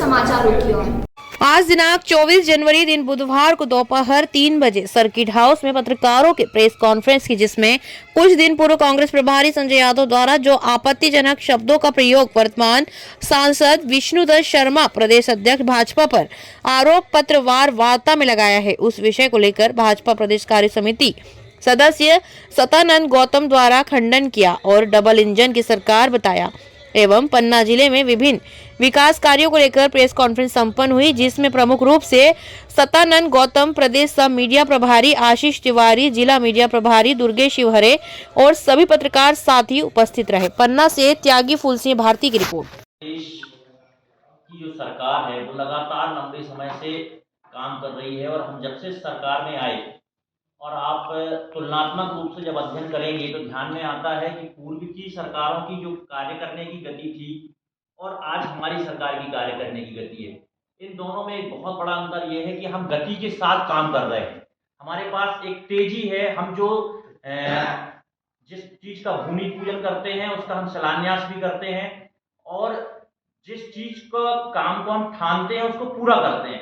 समाचारों की ओर। आज दिनांक 24 जनवरी दिन बुधवार को दोपहर 3 बजे सर्किट हाउस में पत्रकारों की प्रेस कॉन्फ्रेंस की, जिसमें कुछ दिन पूर्व कांग्रेस प्रभारी संजय यादव द्वारा जो आपत्तिजनक शब्दों का प्रयोग वर्तमान सांसद विष्णुदत्त शर्मा प्रदेश अध्यक्ष भाजपा पर आरोप पत्रवार वार्ता में लगाया है, उस विषय को लेकर भाजपा प्रदेश कार्य समिति सदस्य सतानंद गौतम द्वारा खंडन किया और डबल इंजन की सरकार बताया एवं पन्ना जिले में विभिन्न विकास कार्यों को लेकर प्रेस कॉन्फ्रेंस संपन्न हुई, जिसमें प्रमुख रूप से सतानंद गौतम, प्रदेश सब मीडिया प्रभारी आशीष तिवारी, जिला मीडिया प्रभारी दुर्गेश शिवहरे और सभी पत्रकार साथी उपस्थित रहे। पन्ना से त्यागी फूलसिंह भारती की रिपोर्ट। देश की जो सरकार है वो लगातार लंबे समय से काम कर रही है और हम जब से सरकार में आए और आप तुलनात्मक रूप से जब अध्ययन करेंगे तो ध्यान में आता है कि पूर्व की सरकारों की जो कार्य करने की गति थी और आज हमारी सरकार की कार्य करने की गति है, इन दोनों में एक बहुत बड़ा अंतर ये है कि हम गति के साथ काम कर रहे हैं। हमारे पास एक तेजी है, हम जो जिस चीज का भूमि पूजन करते हैं उसका हम शिलान्यास भी करते हैं और जिस चीज का काम को हम ठानते हैं उसको पूरा करते हैं।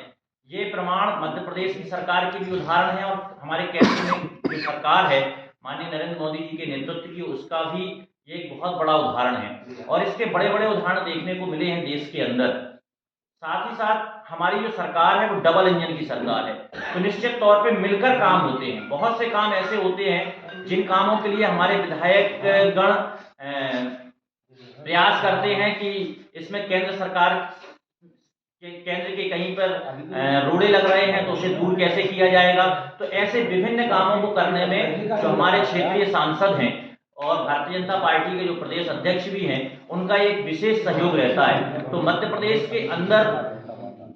ये प्रमाण मध्य प्रदेश की सरकार के भी उदाहरण है और हमारे केंद्र में जो सरकार है माननीय नरेंद्र मोदी जी के नेतृत्व की, उसका भी ये एक बहुत बड़ा उदाहरण है और इसके बड़े बड़े उदाहरण देखने को मिले हैं देश के अंदर। साथ ही साथ हमारी जो सरकार है वो डबल इंजन की सरकार है, तो निश्चित तौर पे मिलकर काम होते हैं। बहुत से काम ऐसे होते हैं जिन कामों के लिए हमारे विधायक गण प्रयास करते हैं कि इसमें केंद्र के कहीं पर रोड़े लग रहे हैं तो उसे दूर कैसे किया जाएगा। तो ऐसे विभिन्न कामों को करने में जो हमारे क्षेत्रीय सांसद हैं और भारतीय जनता पार्टी के जो प्रदेश अध्यक्ष भी हैं उनका एक विशेष सहयोग रहता है। तो मध्य प्रदेश के अंदर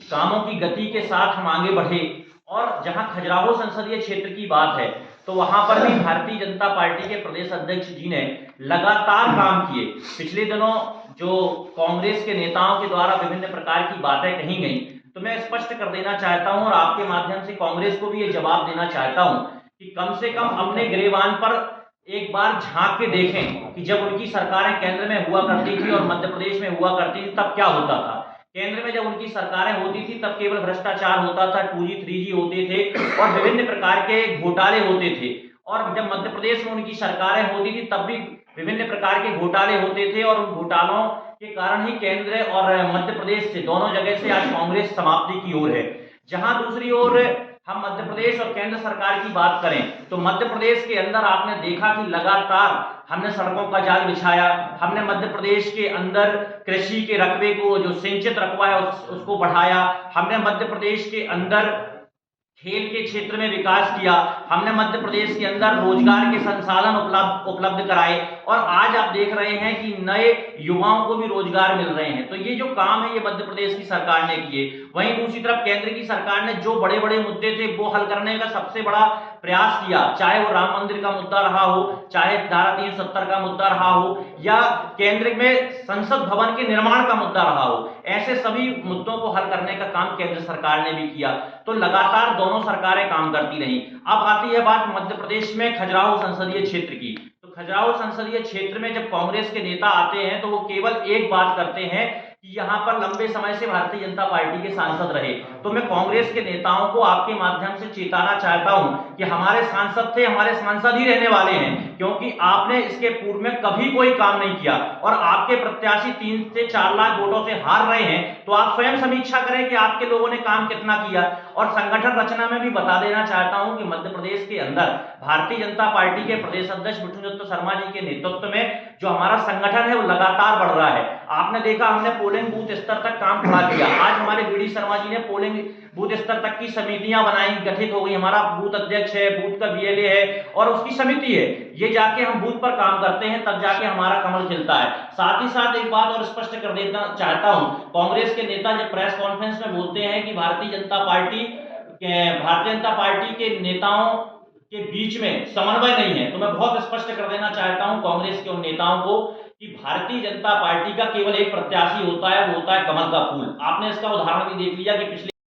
कामों की गति के साथ हम आगे बढ़े और जहां खजुराहो संसदीय क्षेत्र की बात है तो वहां पर भी भारतीय जनता पार्टी के प्रदेश अध्यक्ष जी ने लगातार काम किए। पिछले दिनों जो कांग्रेस के नेताओं के द्वारा विभिन्न प्रकार की बातें कही गई, तो मैं स्पष्ट कर देना चाहता हूं और आपके माध्यम से कांग्रेस को भी ये जवाब देना चाहता हूं कि कम से कम अपने गिरेबान पर एक बार झांक के देखें कि जब उनकी सरकारें केंद्र में हुआ करती थी और मध्य प्रदेश में हुआ करती थी तब क्या होता था। केंद्र में जब उनकी सरकारें होती थी तब केवल भ्रष्टाचार होता था, 2G 3G होते थे और विभिन्न प्रकार के घोटाले होते थे। और जब मध्य प्रदेश में उनकी सरकारें होती थी तब भी विभिन्न प्रकार के घोटाले होते थे और उन घोटालों के कारण ही केंद्र और मध्य प्रदेश से दोनों जगह से आज कांग्रेस समाप्ति की ओर है। जहां दूसरी ओर हम मध्य प्रदेश और केंद्र सरकार की बात करें तो मध्य प्रदेश के अंदर आपने देखा कि लगातार हमने सड़कों का जाल बिछाया, हमने मध्य प्रदेश के अंदर कृषि के रकबे को, जो सिंचित रकबा है उसको बढ़ाया, हमने मध्य प्रदेश के अंदर खेल के क्षेत्र में विकास किया, हमने मध्य प्रदेश के अंदर रोजगार के संसाधन उपलब्ध कराए और आज आप देख रहे हैं कि नए युवाओं को भी रोजगार मिल रहे हैं। तो ये जो काम है ये मध्य प्रदेश की सरकार ने किए। वहीं दूसरी तरफ केंद्र की सरकार ने जो बड़े बड़े मुद्दे थे वो हल करने का सबसे बड़ा प्रयास किया, चाहे वो राम मंदिर का मुद्दा रहा हो, चाहे धारा 370 का मुद्दा रहा हो या केंद्र में संसद भवन के निर्माण का मुद्दा रहा हो। ऐसे सभी मुद्दों को हल करने का काम केंद्र सरकार ने भी किया। तो लगातार दोनों सरकारें काम करती रही। अब आती है बात मध्य प्रदेश में खजुराहो संसदीय क्षेत्र की। तो खजुराहो संसदीय क्षेत्र में जब कांग्रेस के नेता आते हैं तो वो केवल एक बात करते हैं कि यहाँ पर लंबे समय से भारतीय जनता पार्टी के सांसद रहे। तो मैं कांग्रेस के नेताओं को आपके माध्यम से चेताना चाहता हूं कि हमारे सांसद थे, हमारे सांसद ही रहने वाले हैं, क्योंकि आपने इसके पूर्व में कभी कोई काम नहीं किया और आपके प्रत्याशी 3 से 4 लाख वोटों से हार रहे हैं। तो आप स्वयं समीक्षा करें कि आपके लोगों ने काम कितना किया। और संगठन रचना में भी बता देना चाहता हूं कि मध्य प्रदेश के अंदर भारतीय जनता पार्टी के प्रदेश अध्यक्ष विष्णुदत्त शर्मा जी के नेतृत्व में जो हमारा संगठन है वो लगातार बढ़ रहा है। आपने देखा हमने पोलिंग बूथ स्तर तक काम खड़ा किया। आज हमारे बीडी शर्मा जी ने पोलिंग बूथ स्तर तक की समितियां बनाई, गठित हो गई। हमारा बूथ अध्यक्ष है, बूथ का बीएलए है और उसकी समिति है। ये जाके हम बूथ पर काम करते हैं तब जाके हमारा कमल खिलता है। साथ ही साथ एक बात और स्पष्ट कर देना चाहता हूं, कांग्रेस के नेता जब प्रेस कॉन्फ्रेंस में बोलते हैं कि भारतीय जनता पार्टी के नेताओं के बीच में समन्वय नहीं है, तो मैं बहुत स्पष्ट कर देना चाहता हूं कांग्रेस के उन नेताओं को कि भारतीय जनता पार्टी का केवल एक प्रत्याशी होता है, वो होता है कमल का फूल। आपने इसका उदाहरण भी देख लिया कि पिछले